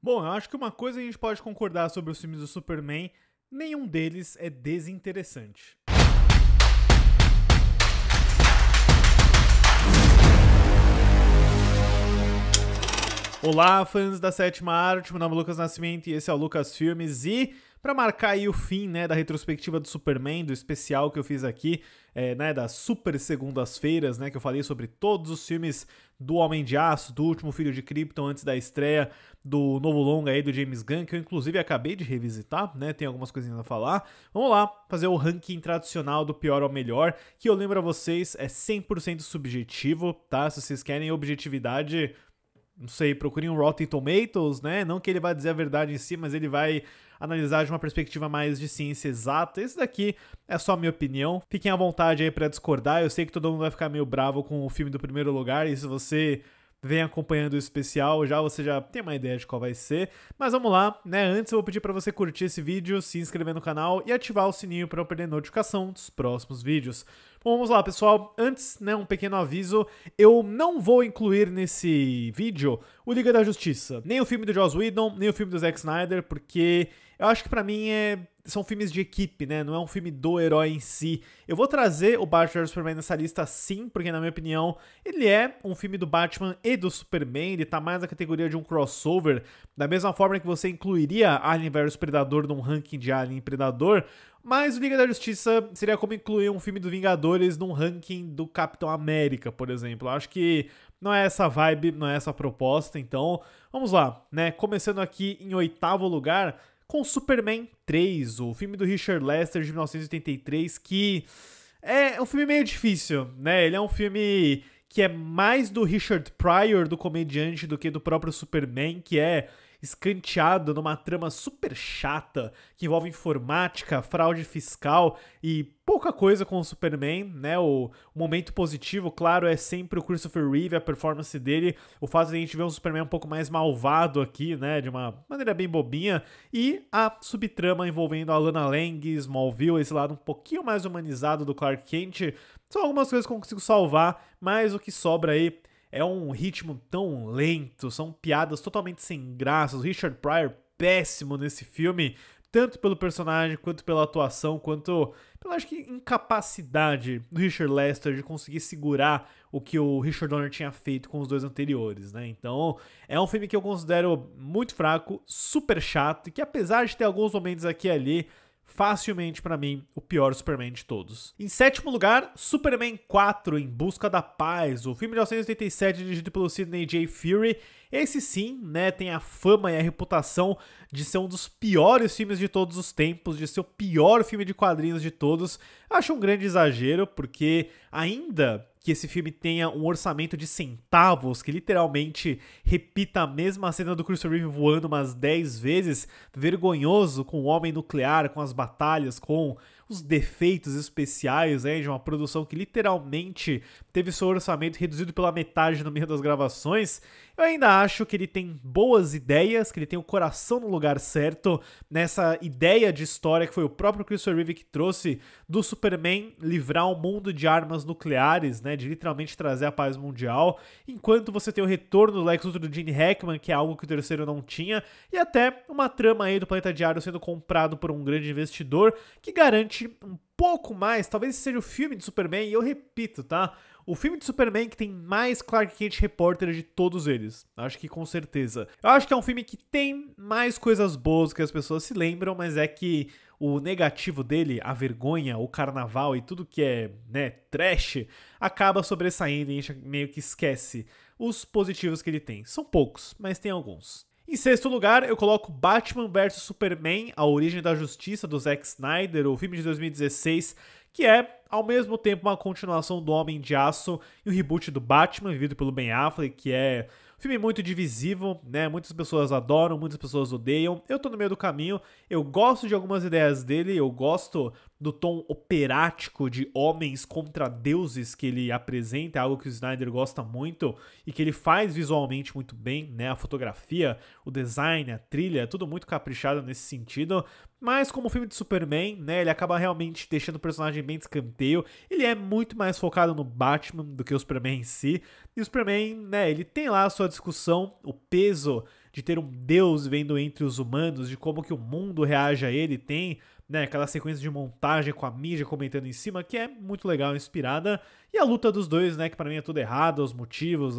Bom, eu acho que uma coisa a gente pode concordar sobre os filmes do Superman, nenhum deles é desinteressante. Olá, fãs da Sétima Arte, meu nome é Lucas Nascimento e esse é o Lucas Filmes. E para marcar aí o fim, da retrospectiva do Superman, do especial que eu fiz aqui, das super segundas-feiras, que eu falei sobre todos os filmes do Homem de Aço, do Último Filho de Krypton antes da estreia do novo longa aí do James Gunn, que eu inclusive acabei de revisitar, tem algumas coisinhas a falar. Vamos lá, fazer o ranking tradicional do pior ao melhor, que eu lembro a vocês, é 100% subjetivo, tá? Se vocês querem objetividade, não sei, procurem um Rotten Tomatoes, Não que ele vai dizer a verdade em si, mas ele vai analisar de uma perspectiva mais de ciência exata. Esse daqui é só a minha opinião. Fiquem à vontade aí pra discordar. Eu sei que todo mundo vai ficar meio bravo com o filme do primeiro lugar, e se você vem acompanhando o especial, você já tem uma ideia de qual vai ser. Mas vamos lá, Antes eu vou pedir pra você curtir esse vídeo, se inscrever no canal e ativar o sininho pra não perder notificação dos próximos vídeos. Bom, vamos lá, pessoal. Antes, um pequeno aviso. Eu não vou incluir nesse vídeo o Liga da Justiça. Nem o filme do Joss Whedon, nem o filme do Zack Snyder, porque eu acho que pra mim são filmes de equipe, Não é um filme do herói em si. Eu vou trazer o Batman vs Superman nessa lista sim, porque na minha opinião ele é um filme do Batman e do Superman, ele tá mais na categoria de um crossover, da mesma forma que você incluiria Alien vs Predador num ranking de Alien e Predador, mas o Liga da Justiça seria como incluir um filme do Vingadores num ranking do Capitão América, por exemplo. Eu acho que não é essa vibe, não é essa a proposta, então vamos lá, Começando aqui em 8º lugar, com Superman 3, o filme do Richard Lester de 1983, que é um filme meio difícil, Ele é um filme que é mais do Richard Pryor, do comediante, do que do próprio Superman, que é escanteado numa trama super chata, que envolve informática, fraude fiscal e pouca coisa com o Superman, O momento positivo, claro, é sempre o Christopher Reeve, a performance dele, o fato de a gente ver um Superman um pouco mais malvado aqui, de uma maneira bem bobinha, e a subtrama envolvendo a Lana Lang, Smallville, esse lado um pouquinho mais humanizado do Clark Kent. São algumas coisas que eu consigo salvar, mas o que sobra aí é um ritmo tão lento, são piadas totalmente sem graça. O Richard Pryor, péssimo nesse filme, tanto pelo personagem, quanto pela atuação, quanto pela, acho que, incapacidade do Richard Lester de conseguir segurar o que o Richard Donner tinha feito com os dois anteriores, Então, é um filme que eu considero muito fraco, super chato, e que apesar de ter alguns momentos aqui e ali, facilmente, pra mim, o pior Superman de todos. Em 7º lugar, Superman 4, Em Busca da Paz, o filme de 1987 dirigido pelo Sidney J. Furie. Esse sim, tem a fama e a reputação de ser um dos piores filmes de todos os tempos, de ser o pior filme de quadrinhos de todos. Acho um grande exagero, porque ainda que esse filme tenha um orçamento de centavos, que literalmente repita a mesma cena do Christopher Reeve voando umas 10 vezes, vergonhoso, com o homem nuclear, com as batalhas, com os defeitos especiais, de uma produção que literalmente teve seu orçamento reduzido pela metade no meio das gravações. Eu ainda acho que ele tem boas ideias, que ele tem o coração no lugar certo, nessa ideia de história que foi o próprio Christopher Reeve que trouxe do Superman livrar o mundo de armas nucleares, de literalmente trazer a paz mundial, enquanto você tem o retorno do Lex Luthor do Gene Hackman, que é algo que o terceiro não tinha, e até uma trama aí do Planeta Diário sendo comprado por um grande investidor, que garante um pouco mais, talvez seja o filme de Superman, e eu repito, tá? O filme de Superman que tem mais Clark Kent repórter de todos eles. Acho que com certeza. Eu acho que é um filme que tem mais coisas boas que as pessoas se lembram, mas é que o negativo dele, a vergonha, o carnaval e tudo que é, trash, acaba sobressaindo e a gente meio que esquece os positivos que ele tem. São poucos, mas tem alguns. Em 6º lugar, eu coloco Batman vs Superman, A Origem da Justiça, do Zack Snyder, o filme de 2016, que é, ao mesmo tempo, uma continuação do Homem de Aço e um reboot do Batman, vivido pelo Ben Affleck, que é um filme muito divisivo, Muitas pessoas adoram, muitas pessoas odeiam. Eu tô no meio do caminho, eu gosto de algumas ideias dele, eu gosto do tom operático de homens contra deuses que ele apresenta, é algo que o Snyder gosta muito e que ele faz visualmente muito bem, A fotografia, o design, a trilha, tudo muito caprichado nesse sentido. Mas como filme de Superman, ele acaba realmente deixando o personagem bem de escanteio. Ele é muito mais focado no Batman do que o Superman em si. E o Superman, ele tem lá a sua discussão, o peso de ter um deus vivendo entre os humanos, de como que o mundo reage a ele, tem, né, aquela sequência de montagem com a mídia comentando em cima, que é muito legal, inspirada, e a luta dos dois, né, que pra mim é tudo errado, os motivos,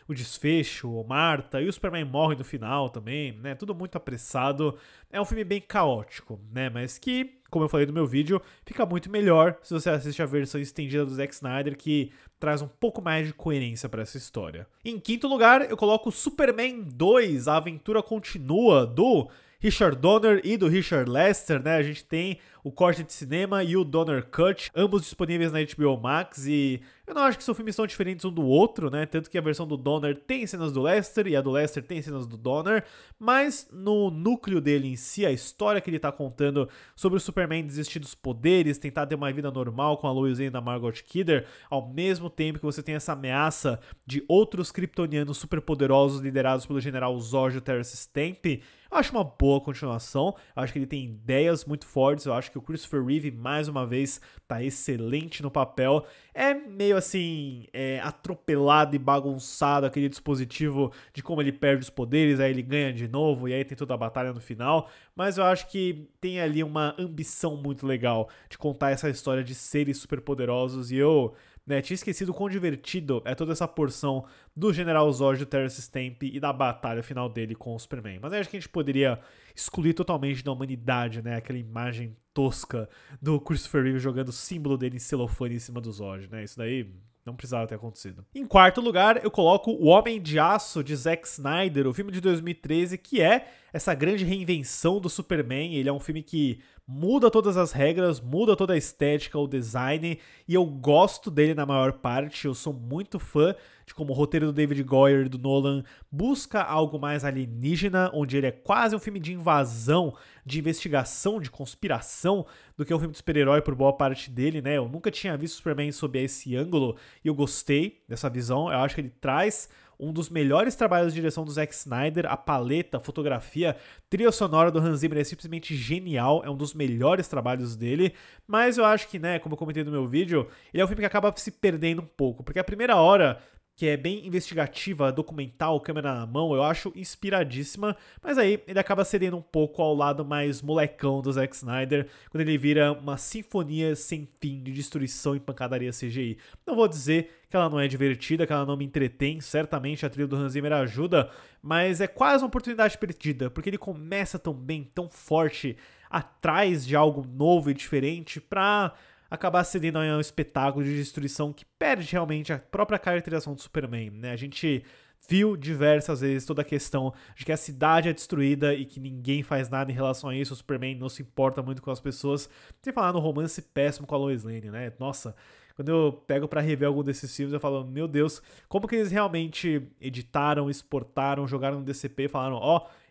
o desfecho, o Martha, e o Superman morre no final também, né, tudo muito apressado. É um filme bem caótico, né, mas que, como eu falei no meu vídeo, fica muito melhor se você assiste a versão estendida do Zack Snyder, que traz um pouco mais de coerência pra essa história. Em quinto lugar, eu coloco Superman 2, A Aventura Continua, do Richard Donner e do Richard Lester, né? A gente tem o corte de cinema e o Donner Cut, ambos disponíveis na HBO Max, e eu não acho que são filmes tão diferentes um do outro, né? Tanto que a versão do Donner tem cenas do Lester e a do Lester tem cenas do Donner, mas no núcleo dele em si, a história que ele tá contando sobre o Superman desistir dos poderes, tentar ter uma vida normal com a Lois Lane e a Margot Kidder, ao mesmo tempo que você tem essa ameaça de outros kryptonianos superpoderosos liderados pelo General Zod e o Terrence Stamp. Eu acho uma boa continuação, eu acho que ele tem ideias muito fortes, eu acho que o Christopher Reeve, mais uma vez, tá excelente no papel. É meio assim, atropelado e bagunçado aquele dispositivo de como ele perde os poderes, aí ele ganha de novo, e aí tem toda a batalha no final, mas eu acho que tem ali uma ambição muito legal de contar essa história de seres superpoderosos, e eu, né, tinha esquecido o quão divertido é toda essa porção do General Zod, do Terrence Stamp e da batalha final dele com o Superman. Mas eu acho que a gente poderia excluir totalmente da humanidade, né, aquela imagem tosca do Christopher Reeve jogando o símbolo dele em celofane em cima do Zod, né, isso daí não precisava ter acontecido. Em quarto lugar, eu coloco O Homem de Aço, de Zack Snyder, o filme de 2013, que é essa grande reinvenção do Superman. Ele é um filme que muda todas as regras, muda toda a estética, o design, e eu gosto dele na maior parte. Eu sou muito fã de como o roteiro do David Goyer e do Nolan busca algo mais alienígena, onde ele é quase um filme de invasão, de investigação, de conspiração, do que um filme de super-herói por boa parte dele, né? Eu nunca tinha visto Superman sob esse ângulo e eu gostei dessa visão. Eu acho que ele traz um dos melhores trabalhos de direção do Zack Snyder, a paleta, a fotografia, trilha sonora do Hans Zimmer é simplesmente genial, é um dos melhores trabalhos dele, mas eu acho que, né, como eu comentei no meu vídeo, ele é um filme que acaba se perdendo um pouco, porque a primeira hora, que é bem investigativa, documental, câmera na mão, eu acho inspiradíssima, mas aí ele acaba cedendo um pouco ao lado mais molecão do Zack Snyder, quando ele vira uma sinfonia sem fim de destruição e pancadaria CGI. Não vou dizer que ela não é divertida, que ela não me entretém, certamente a trilha do Hans Zimmer ajuda, mas é quase uma oportunidade perdida, porque ele começa tão bem, tão forte, atrás de algo novo e diferente pra acabar cedendo a um espetáculo de destruição que perde realmente a própria caracterização do Superman, né? A gente viu diversas vezes toda a questão de que a cidade é destruída e que ninguém faz nada em relação a isso, o Superman não se importa muito com as pessoas, sem falar no romance péssimo com a Lois Lane, né? Nossa, quando eu pego pra rever algum desses filmes, eu falo, meu Deus, como que eles realmente editaram, exportaram, jogaram no DCP e falaram,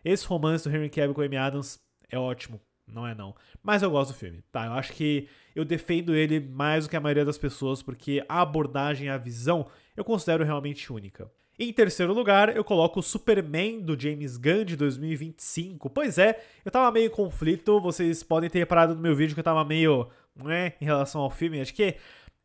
esse romance do Henry Cavill com a Amy Adams é ótimo. Não é não. Mas eu gosto do filme, tá? Eu acho que eu defendo ele mais do que a maioria das pessoas, porque a abordagem, a visão, eu considero realmente única. Em terceiro lugar, eu coloco o Superman do James Gunn de 2025. Pois é, eu tava meio em conflito, vocês podem ter reparado no meu vídeo que eu tava meio, em relação ao filme, acho que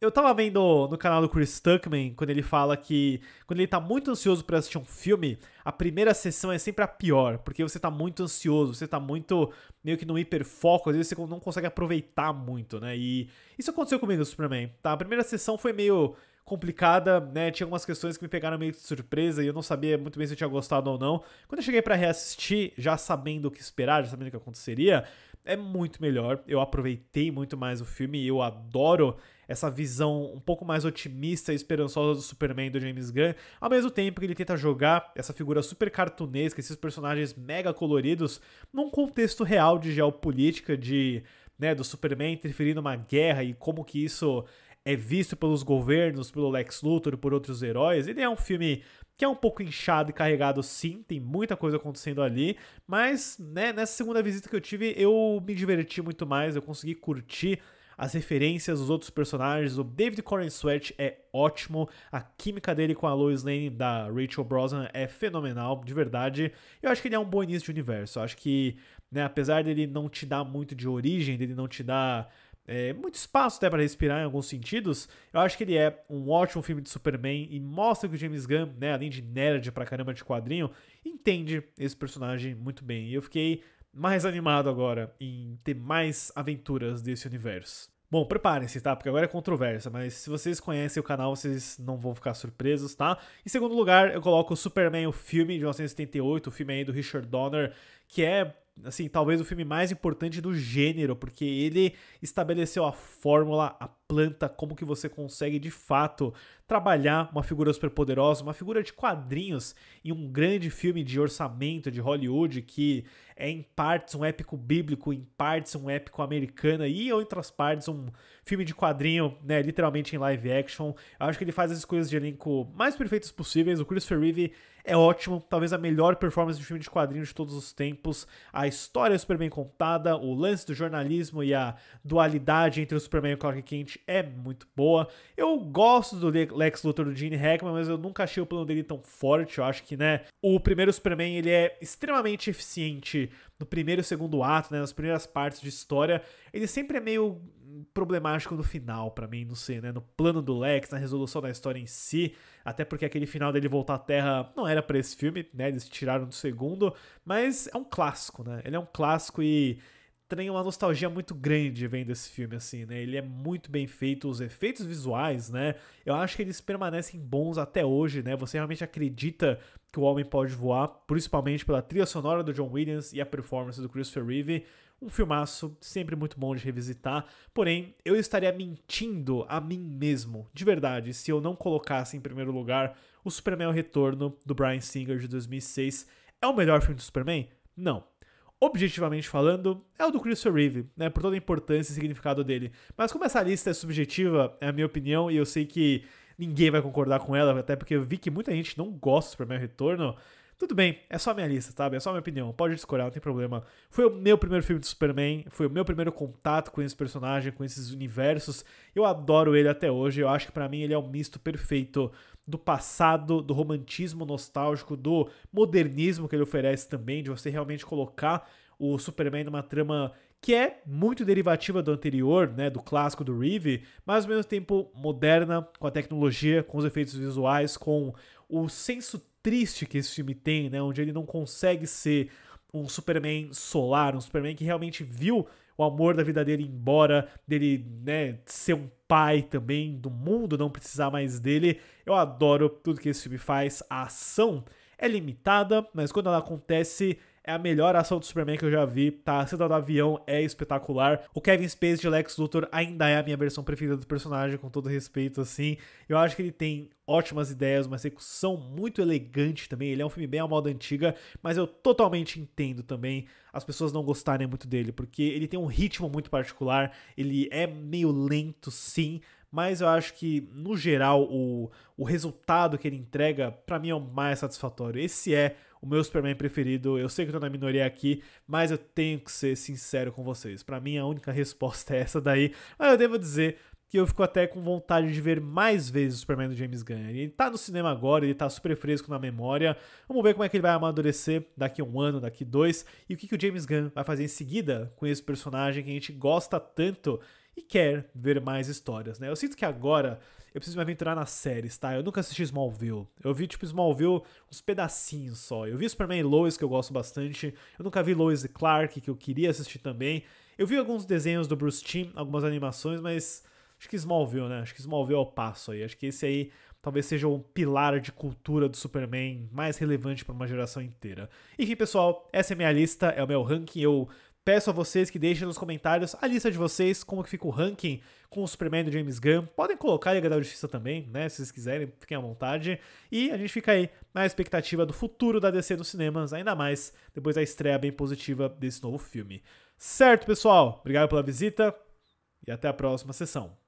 eu tava vendo no canal do Chris Tuckman, quando ele fala que quando ele tá muito ansioso pra assistir um filme, a primeira sessão é sempre a pior, porque você tá muito ansioso, você tá muito meio que no hiperfoco, às vezes você não consegue aproveitar muito, né? E isso aconteceu comigo no Superman, tá? A primeira sessão foi meio complicada, né? Tinha algumas questões que me pegaram meio de surpresa e eu não sabia muito bem se eu tinha gostado ou não. Quando eu cheguei pra reassistir, já sabendo o que esperar, já sabendo o que aconteceria, é muito melhor. Eu aproveitei muito mais o filme e eu adoro essa visão um pouco mais otimista e esperançosa do Superman do James Gunn, ao mesmo tempo que ele tenta jogar essa figura super cartunesca, esses personagens mega coloridos, num contexto real de geopolítica, do Superman interferir numa guerra e como que isso é visto pelos governos, pelo Lex Luthor e por outros heróis. Ele é um filme que é um pouco inchado e carregado, sim, tem muita coisa acontecendo ali, mas, né, nessa segunda visita que eu tive, eu me diverti muito mais, eu consegui curtir as referências dos outros personagens. O David Corenswet é ótimo, a química dele com a Lois Lane da Rachel Brosnahan é fenomenal, de verdade. Eu acho que ele é um bom início de universo, eu acho que, né, apesar dele não te dar muito de origem, dele não te dar muito espaço até para respirar em alguns sentidos, eu acho que ele é um ótimo filme de Superman e mostra que o James Gunn, né, além de nerd pra caramba de quadrinho, entende esse personagem muito bem. E eu fiquei mais animado agora em ter mais aventuras desse universo. Bom, preparem-se, tá? Porque agora é controvérsia, mas se vocês conhecem o canal, vocês não vão ficar surpresos, tá? Em segundo lugar, eu coloco o Superman, o filme de 1978, o filme aí do Richard Donner, que é, assim, talvez o filme mais importante do gênero, porque ele estabeleceu a fórmula, a planta, como que você consegue, de fato, trabalhar uma figura superpoderosa, uma figura de quadrinhos em um grande filme de orçamento de Hollywood que é em partes um épico bíblico, em partes um épico americano e em outras partes um filme de quadrinho, né, literalmente em live action. Eu acho que ele faz as coisas de elenco mais perfeitas possíveis. O Christopher Reeve é ótimo, talvez a melhor performance de filme de quadrinhos de todos os tempos. A história é super bem contada, o lance do jornalismo e a dualidade entre o Superman e o Clark Kent é muito boa. Eu gosto do Lex Luthor do Gene Hackman, mas eu nunca achei o plano dele tão forte. Eu acho que, né, o primeiro Superman, ele é extremamente eficiente no primeiro e segundo ato, né, nas primeiras partes de história. Ele sempre é meio problemático no final, pra mim, não sei, né, no plano do Lex, na resolução da história em si, até porque aquele final dele voltar à Terra não era pra esse filme, né, eles tiraram do segundo, mas é um clássico, né, ele é um clássico e tem uma nostalgia muito grande vendo esse filme, assim, né? Ele é muito bem feito, os efeitos visuais, né? Eu acho que eles permanecem bons até hoje, né? Você realmente acredita que o homem pode voar, principalmente pela trilha sonora do John Williams e a performance do Christopher Reeve. Um filmaço, sempre muito bom de revisitar. Porém, eu estaria mentindo a mim mesmo, de verdade, se eu não colocasse em primeiro lugar o Superman O Retorno, do Bryan Singer, de 2006. É o melhor filme do Superman? Não. Objetivamente falando, é o do Christopher Reeve, né, por toda a importância e significado dele. Mas como essa lista é subjetiva, é a minha opinião, e eu sei que ninguém vai concordar com ela, até porque eu vi que muita gente não gosta do Superman Retorno, tudo bem, é só a minha lista, sabe? É só a minha opinião, pode discordar, não tem problema. Foi o meu primeiro filme de Superman, foi o meu primeiro contato com esse personagem, com esses universos. Eu adoro ele até hoje, eu acho que pra mim ele é um misto perfeito do passado, do romantismo nostálgico, do modernismo que ele oferece também, de você realmente colocar o Superman numa trama que é muito derivativa do anterior, né, do clássico do Reeve, mas ao mesmo tempo moderna, com a tecnologia, com os efeitos visuais, com o senso triste que esse filme tem, né, onde ele não consegue ser um Superman solar, um Superman que realmente viu o amor da vida dele embora, dele, né, ser um pai também, do mundo não precisar mais dele. Eu adoro tudo que esse filme faz. A ação é limitada, mas quando ela acontece, é a melhor ação do Superman que eu já vi, tá? A cena do avião é espetacular. O Kevin Spacey de Lex Luthor ainda é a minha versão preferida do personagem, com todo respeito, assim. Eu acho que ele tem ótimas ideias, uma execução muito elegante também. Ele é um filme bem à moda antiga, mas eu totalmente entendo também as pessoas não gostarem muito dele, porque ele tem um ritmo muito particular, ele é meio lento, sim, mas eu acho que, no geral, o resultado que ele entrega, pra mim, é o mais satisfatório. Esse é o meu Superman preferido. Eu sei que eu tô na minoria aqui, mas eu tenho que ser sincero com vocês. Pra mim, a única resposta é essa daí. Mas eu devo dizer que eu fico até com vontade de ver mais vezes o Superman do James Gunn. Ele tá no cinema agora, ele tá super fresco na memória. Vamos ver como é que ele vai amadurecer daqui a um ano, daqui 2, e o que o James Gunn vai fazer em seguida com esse personagem que a gente gosta tanto e quer ver mais histórias, né? Eu sinto que agora eu preciso me aventurar nas séries, tá? Eu nunca assisti Smallville. Eu vi, tipo, Smallville uns pedacinhos só. Eu vi Superman e Lois, que eu gosto bastante. Eu nunca vi Lois e Clark, que eu queria assistir também. Eu vi alguns desenhos do Bruce Timm, algumas animações, mas acho que Smallville, né? Acho que Smallville é o passo aí. Acho que esse aí talvez seja um pilar de cultura do Superman mais relevante para uma geração inteira. Enfim, pessoal, essa é a minha lista, é o meu ranking. Eu peço a vocês que deixem nos comentários a lista de vocês, como que fica o ranking com o Superman do James Gunn. Podem colocar Liga da Justiça também, né? Se vocês quiserem, fiquem à vontade. E a gente fica aí na expectativa do futuro da DC nos cinemas, ainda mais depois da estreia bem positiva desse novo filme. Certo, pessoal? Obrigado pela visita e até a próxima sessão.